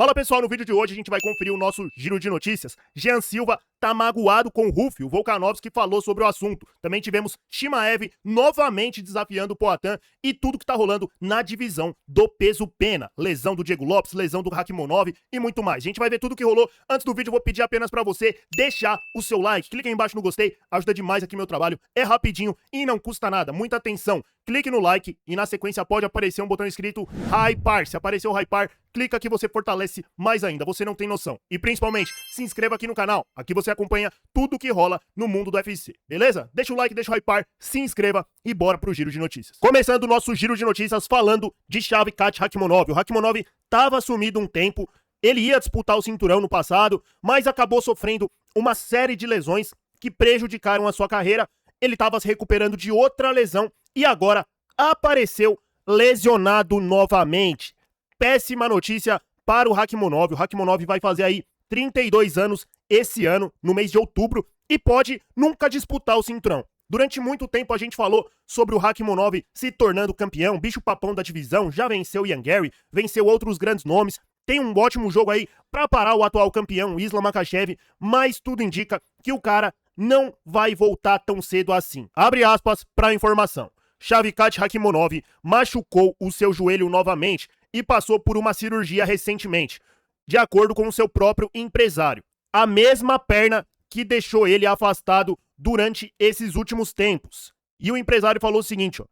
Fala pessoal, no vídeo de hoje a gente vai conferir o nosso giro de notícias. Jean Silva tá magoado com o Rufi, o Volkanovski falou sobre o assunto. Também tivemos Chimaev novamente desafiando o Poatan e tudo que tá rolando na divisão do peso pena. Lesão do Diego Lopes, lesão do Rakhmonov e muito mais. A gente vai ver tudo que rolou. Antes do vídeo eu vou pedir apenas pra você deixar o seu like. Clica aí embaixo no gostei, ajuda demais aqui meu trabalho. É rapidinho e não custa nada. Muita atenção. Clique no like e na sequência pode aparecer um botão escrito Hypar. Se aparecer o Hypar, clica que você fortalece mais ainda, você não tem noção. E principalmente, se inscreva aqui no canal, aqui você acompanha tudo que rola no mundo do UFC, beleza? Deixa o like, deixa o Hypar, se inscreva e bora pro giro de notícias. Começando o nosso giro de notícias falando de Shavkat Rakhmonov. O Rakhmonov tava sumido um tempo, ele ia disputar o cinturão no passado, mas acabou sofrendo uma série de lesões que prejudicaram a sua carreira. Ele tava se recuperando de outra lesão e agora apareceu lesionado novamente. Péssima notícia para o Rakhmonov. O Rakhmonov vai fazer aí 32 anos esse ano, no mês de outubro, e pode nunca disputar o cinturão. Durante muito tempo a gente falou sobre o Rakhmonov se tornando campeão, bicho papão da divisão, já venceu Ian Gary, venceu outros grandes nomes, tem um ótimo jogo aí para parar o atual campeão Islam Makhachev, mas tudo indica que o cara não vai voltar tão cedo assim. Abre aspas para a informação. Shavkat Rakhmonov machucou o seu joelho novamente e passou por uma cirurgia recentemente, de acordo com o seu próprio empresário. A mesma perna que deixou ele afastado durante esses últimos tempos. E o empresário falou o seguinte, ó,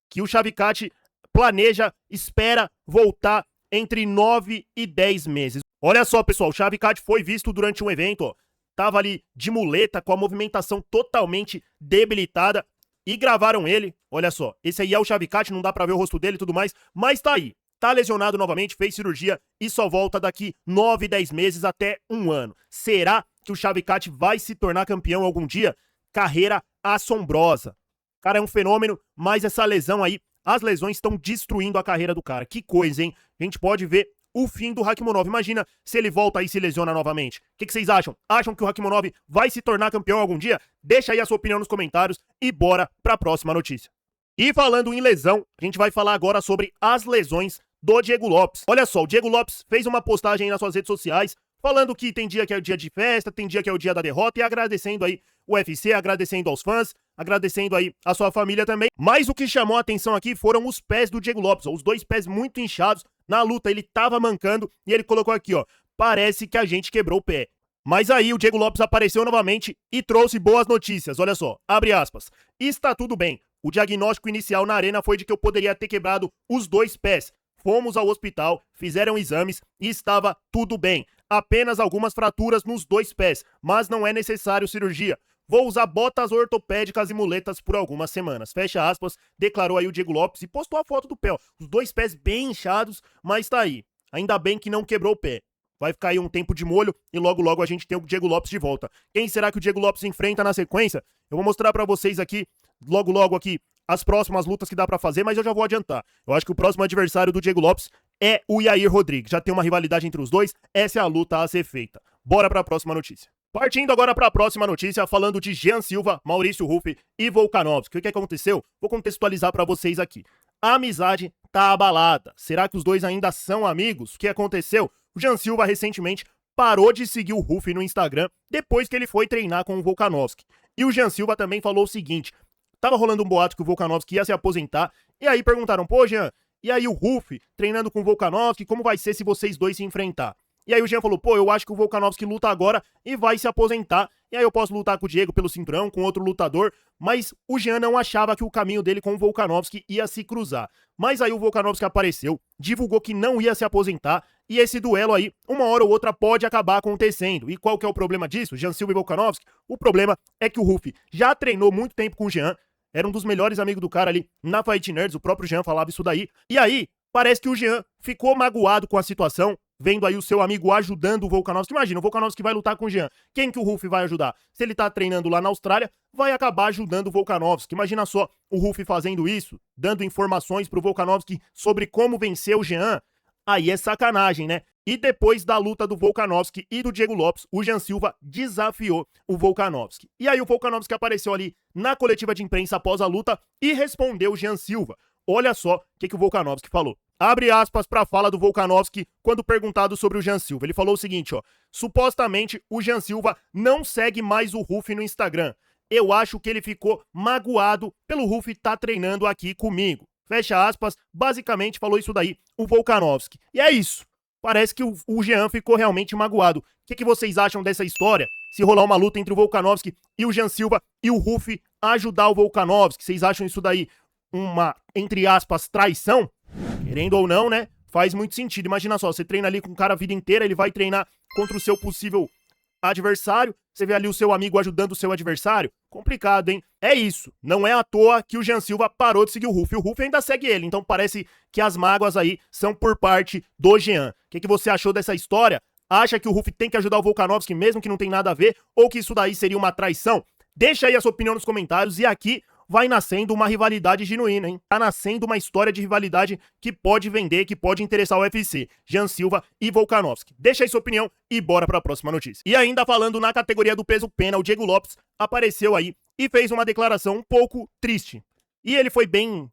que o Shavkat espera voltar entre 9 e 10 meses. Olha só, pessoal, o Shavkat foi visto durante um evento, ó, tava ali de muleta, com a movimentação totalmente debilitada, e gravaram ele. Olha só, esse aí é o Shavkat, não dá pra ver o rosto dele e tudo mais, mas tá aí. Tá lesionado novamente, fez cirurgia e só volta daqui 9, 10 meses até um ano. Será que o Shavkat vai se tornar campeão algum dia? Carreira assombrosa. O cara é um fenômeno, mas essa lesão aí, as lesões estão destruindo a carreira do cara. Que coisa, hein? A gente pode ver o fim do Rakhmonov. Imagina se ele volta aí e se lesiona novamente. O que vocês acham? Acham que o Rakhmonov vai se tornar campeão algum dia? Deixa aí a sua opinião nos comentários e bora pra próxima notícia. E falando em lesão, a gente vai falar agora sobre as lesões do Diego Lopes. Olha só, o Diego Lopes fez uma postagem aí nas suas redes sociais falando que tem dia que é o dia de festa, tem dia que é o dia da derrota e agradecendo aí o UFC, agradecendo aos fãs, agradecendo aí a sua família também. Mas o que chamou a atenção aqui foram os pés do Diego Lopes, ó, os dois pés muito inchados. Na luta ele tava mancando e ele colocou aqui, ó, parece que a gente quebrou o pé. Mas aí o Diego Lopes apareceu novamente e trouxe boas notícias, olha só, abre aspas. Está tudo bem, o diagnóstico inicial na arena foi de que eu poderia ter quebrado os dois pés. Fomos ao hospital, fizeram exames e estava tudo bem. Apenas algumas fraturas nos dois pés, mas não é necessário cirurgia. Vou usar botas ortopédicas e muletas por algumas semanas. Fecha aspas, declarou aí o Diego Lopes e postou a foto do pé. Ó. Os dois pés bem inchados, mas tá aí. Ainda bem que não quebrou o pé. Vai ficar aí um tempo de molho e logo logo a gente tem o Diego Lopes de volta. Quem será que o Diego Lopes enfrenta na sequência? Eu vou mostrar pra vocês aqui, logo aqui, as próximas lutas que dá pra fazer, mas eu já vou adiantar. Eu acho que o próximo adversário do Diego Lopes é o Yair Rodrigues. Já tem uma rivalidade entre os dois, essa é a luta a ser feita. Bora pra próxima notícia. Partindo agora para a próxima notícia, falando de Jean Silva, Maurício Rufi e Volkanovski. O que aconteceu? Vou contextualizar para vocês aqui. A amizade tá abalada. Será que os dois ainda são amigos? O que aconteceu? O Jean Silva recentemente parou de seguir o Rufi no Instagram depois que ele foi treinar com o Volkanovski. E o Jean Silva também falou o seguinte, tava rolando um boato que o Volkanovski ia se aposentar, e aí perguntaram, pô Jean, e aí o Rufi treinando com o Volkanovski, como vai ser se vocês dois se enfrentar? E aí o Jean falou, pô, eu acho que o Volkanovski luta agora e vai se aposentar. E aí eu posso lutar com o Diego pelo cinturão, com outro lutador. Mas o Jean não achava que o caminho dele com o Volkanovski ia se cruzar. Mas aí o Volkanovski apareceu, divulgou que não ia se aposentar. E esse duelo aí, uma hora ou outra, pode acabar acontecendo. E qual que é o problema disso, Jean Silva e Volkanovski? O problema é que o Rufi já treinou muito tempo com o Jean. Era um dos melhores amigos do cara ali na Fight Nerds. O próprio Jean falava isso daí. E aí, parece que o Jean ficou magoado com a situação, vendo aí o seu amigo ajudando o Volkanovski. Imagina, o Volkanovski vai lutar com o Jean. Quem que o Rufi vai ajudar? Se ele tá treinando lá na Austrália, vai acabar ajudando o Volkanovski. Imagina só o Rufi fazendo isso, dando informações pro Volkanovski sobre como vencer o Jean. Aí é sacanagem, né? E depois da luta do Volkanovski e do Diego Lopes, o Jean Silva desafiou o Volkanovski. E aí o Volkanovski apareceu ali na coletiva de imprensa após a luta e respondeu o Jean Silva. Olha só o que o Volkanovski falou. Abre aspas para a fala do Volkanovski quando perguntado sobre o Jean Silva. Ele falou o seguinte, ó: supostamente o Jean Silva não segue mais o Ruff no Instagram. Eu acho que ele ficou magoado pelo Ruff estar treinando aqui comigo. Fecha aspas, basicamente falou isso daí o Volkanovski. E é isso. Parece que o Jean ficou realmente magoado. O que vocês acham dessa história? Se rolar uma luta entre o Volkanovski e o Jean Silva e o Ruff ajudar o Volkanovski, vocês acham isso daí uma, entre aspas, traição? Querendo ou não, né? Faz muito sentido. Imagina só, você treina ali com o cara a vida inteira, ele vai treinar contra o seu possível adversário, você vê ali o seu amigo ajudando o seu adversário. Complicado, hein? É isso. Não é à toa que o Jean Silva parou de seguir o Ruff. O Ruff ainda segue ele, então parece que as mágoas aí são por parte do Jean. O que você achou dessa história? Acha que o Ruff tem que ajudar o Volkanovski mesmo que não tem nada a ver? Ou que isso daí seria uma traição? Deixa aí a sua opinião nos comentários e aqui vai nascendo uma rivalidade genuína, hein? Tá nascendo uma história de rivalidade que pode vender, que pode interessar o UFC. Jean Silva e Volkanovski. Deixa aí sua opinião e bora pra próxima notícia. E ainda falando na categoria do peso pena, o Diego Lopes apareceu aí e fez uma declaração um pouco triste. E ele foi bem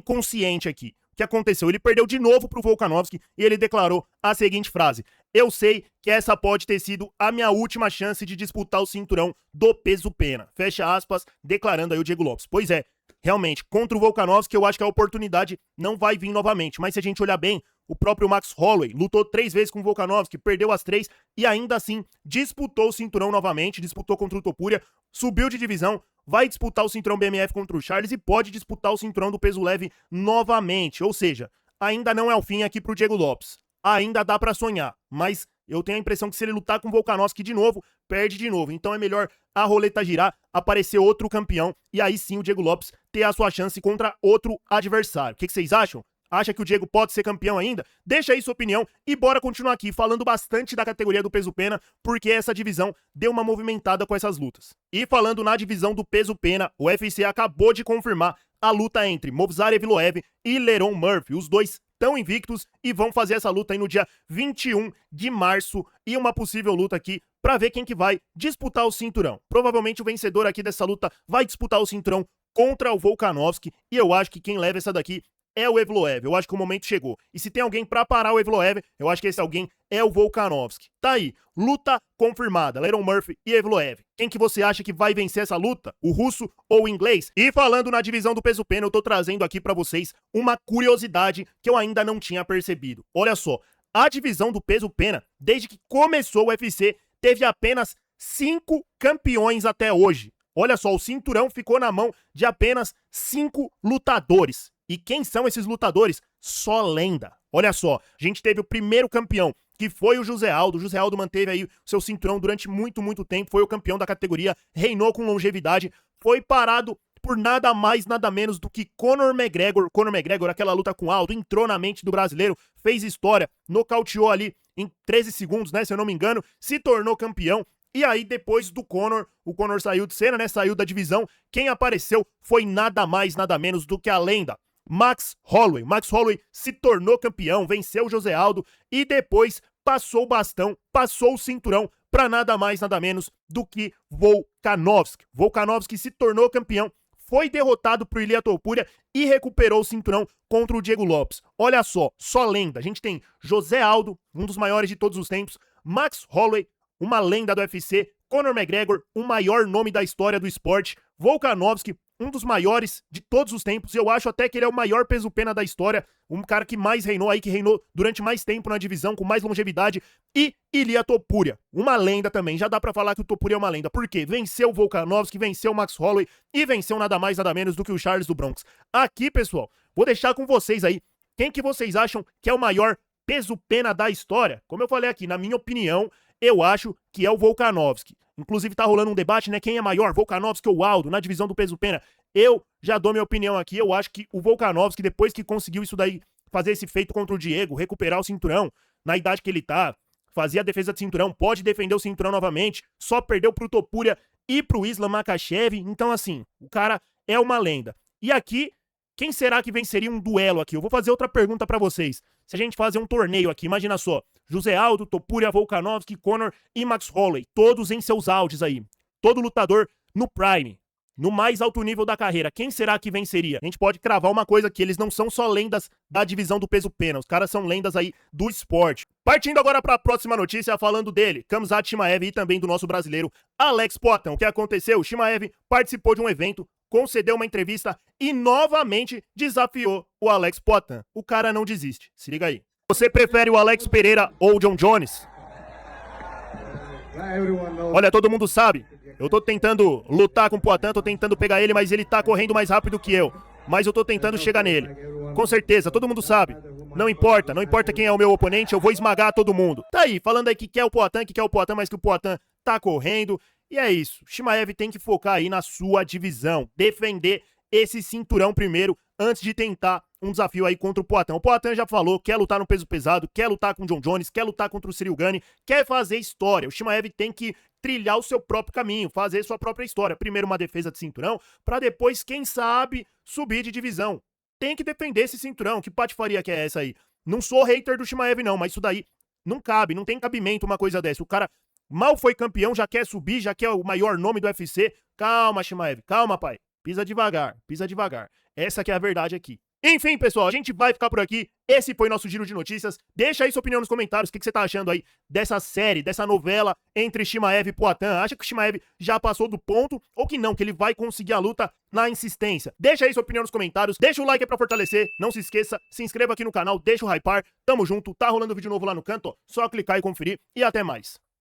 consciente aqui. O que aconteceu? Ele perdeu de novo pro Volkanovski e ele declarou a seguinte frase: eu sei que essa pode ter sido a minha última chance de disputar o cinturão do peso pena. Fecha aspas, declarando aí o Diego Lopes. Pois é, realmente, contra o Volkanovski eu acho que a oportunidade não vai vir novamente. Mas se a gente olhar bem, o próprio Max Holloway lutou 3 vezes com o Volkanovski, perdeu as 3 e ainda assim disputou o cinturão novamente, disputou contra o Topuria, subiu de divisão, vai disputar o cinturão BMF contra o Charles e pode disputar o cinturão do peso leve novamente. Ou seja, ainda não é o fim aqui pro Diego Lopes. Ainda dá pra sonhar, mas eu tenho a impressão que se ele lutar com o Volkanovski de novo, perde de novo. Então é melhor a roleta girar, aparecer outro campeão e aí sim o Diego Lopes ter a sua chance contra outro adversário. O que vocês acham? Acha que o Diego pode ser campeão ainda? Deixa aí sua opinião e bora continuar aqui falando bastante da categoria do peso pena, porque essa divisão deu uma movimentada com essas lutas. E falando na divisão do peso pena, o UFC acabou de confirmar a luta entre Movsar Evloev e Lerone Murphy. Os dois estão invictos e vão fazer essa luta aí no dia 21 de março e uma possível luta aqui pra ver quem que vai disputar o cinturão. Provavelmente o vencedor aqui dessa luta vai disputar o cinturão contra o Volkanovski e eu acho que quem leva essa daqui é o Evloev. Eu acho que o momento chegou. E se tem alguém pra parar o Evloev, eu acho que esse alguém é o Volkanovski. Tá aí, luta confirmada, Lerone Murphy e Evloev. Quem que você acha que vai vencer essa luta? O russo ou o inglês? E falando na divisão do peso pena, eu tô trazendo aqui pra vocês uma curiosidade que eu ainda não tinha percebido. Olha só, a divisão do peso pena, desde que começou o UFC, teve apenas 5 campeões até hoje. Olha só, o cinturão ficou na mão de apenas 5 lutadores. E quem são esses lutadores? Só lenda. Olha só, a gente teve o primeiro campeão, que foi o José Aldo. O José Aldo manteve aí seu cinturão durante muito tempo, foi o campeão da categoria, reinou com longevidade, foi parado por nada mais, nada menos do que Conor McGregor. Conor McGregor, aquela luta com Aldo, entrou na mente do brasileiro, fez história, nocauteou ali em 13 segundos, né, se eu não me engano, se tornou campeão. E aí, depois do Conor, o Conor saiu de cena, né, saiu da divisão, quem apareceu foi nada mais, nada menos do que a lenda Max Holloway. Max Holloway se tornou campeão, venceu o José Aldo e depois passou o bastão, passou o cinturão para nada mais, nada menos do que Volkanovski. Volkanovski se tornou campeão, foi derrotado por Ilia Topuria e recuperou o cinturão contra o Diego Lopes. Olha só lenda. A gente tem José Aldo, um dos maiores de todos os tempos, Max Holloway, uma lenda do UFC, Conor McGregor, o maior nome da história do esporte, Volkanovski, um dos maiores de todos os tempos, eu acho até que ele é o maior peso-pena da história, um cara que mais reinou aí, que reinou durante mais tempo na divisão, com mais longevidade, e Ilia Topuria, uma lenda também, já dá pra falar que o Topuria é uma lenda, por quê? Venceu o Volkanovski, venceu o Max Holloway e venceu nada mais, nada menos do que o Charles do Bronx. Aqui, pessoal, vou deixar com vocês aí, quem que vocês acham que é o maior peso-pena da história? Como eu falei aqui, na minha opinião, eu acho que é o Volkanovski. Inclusive tá rolando um debate, né? Quem é maior, Volkanovski ou Aldo, na divisão do peso pena? Eu já dou minha opinião aqui. Eu acho que o Volkanovski, depois que conseguiu isso daí, fazer esse feito contra o Diego, recuperar o cinturão, na idade que ele tá, fazer a defesa de cinturão, pode defender o cinturão novamente, só perdeu pro Topuria e pro Islam Makhachev. Então, assim, o cara é uma lenda. E aqui, quem será que venceria um duelo aqui? Eu vou fazer outra pergunta pra vocês. Se a gente fazer um torneio aqui, imagina só, José Aldo, Topuria, Volkanovski, Conor e Max Holloway, todos em seus auges aí, todo lutador no prime. no mais alto nível da carreira, quem será que venceria? A gente pode cravar uma coisa que eles não são só lendas da divisão do peso pena, os caras são lendas aí do esporte. Partindo agora para a próxima notícia, falando dele, Khamzat Chimaev e também do nosso brasileiro Alex Poatan. O que aconteceu? O Chimaev participou de um evento, concedeu uma entrevista e novamente desafiou o Alex Poatan. O cara não desiste, se liga aí. Você prefere o Alex Pereira ou o John Jones? Olha, todo mundo sabe, eu tô tentando lutar com o Poatan, tô tentando pegar ele, mas ele tá correndo mais rápido que eu. Mas eu tô tentando chegar nele. Com certeza, todo mundo sabe. Não importa, não importa quem é o meu oponente, eu vou esmagar todo mundo. Tá aí, falando aí que quer o Poatan, mas que o Poatan tá correndo. E é isso, Chimaev tem que focar aí na sua divisão, defender esse cinturão primeiro, antes de tentar um desafio aí contra o Poatan. O Poatan já falou, quer lutar no peso pesado, quer lutar com o John Jones, quer lutar contra o Ciryl Gane, quer fazer história. O Chimaev tem que trilhar o seu próprio caminho, fazer sua própria história. Primeiro uma defesa de cinturão, pra depois, quem sabe, subir de divisão. Tem que defender esse cinturão. Que patifaria que é essa aí? Não sou hater do Chimaev não, mas isso daí não cabe, não tem cabimento uma coisa dessa. O cara mal foi campeão, já quer subir, já quer o maior nome do UFC. Calma, Chimaev, calma, pai. Pisa devagar, pisa devagar. Essa que é a verdade aqui. Enfim, pessoal, a gente vai ficar por aqui. Esse foi nosso giro de notícias. Deixa aí sua opinião nos comentários. O que você tá achando aí dessa série, dessa novela entre Chimaev e Poatan? Acha que o Chimaev já passou do ponto ou que não, que ele vai conseguir a luta na insistência? Deixa aí sua opinião nos comentários. Deixa o like aí pra fortalecer. Não se esqueça, se inscreva aqui no canal, deixa o hypar. Tamo junto, tá rolando vídeo novo lá no canto, ó. Só clicar e conferir. E até mais.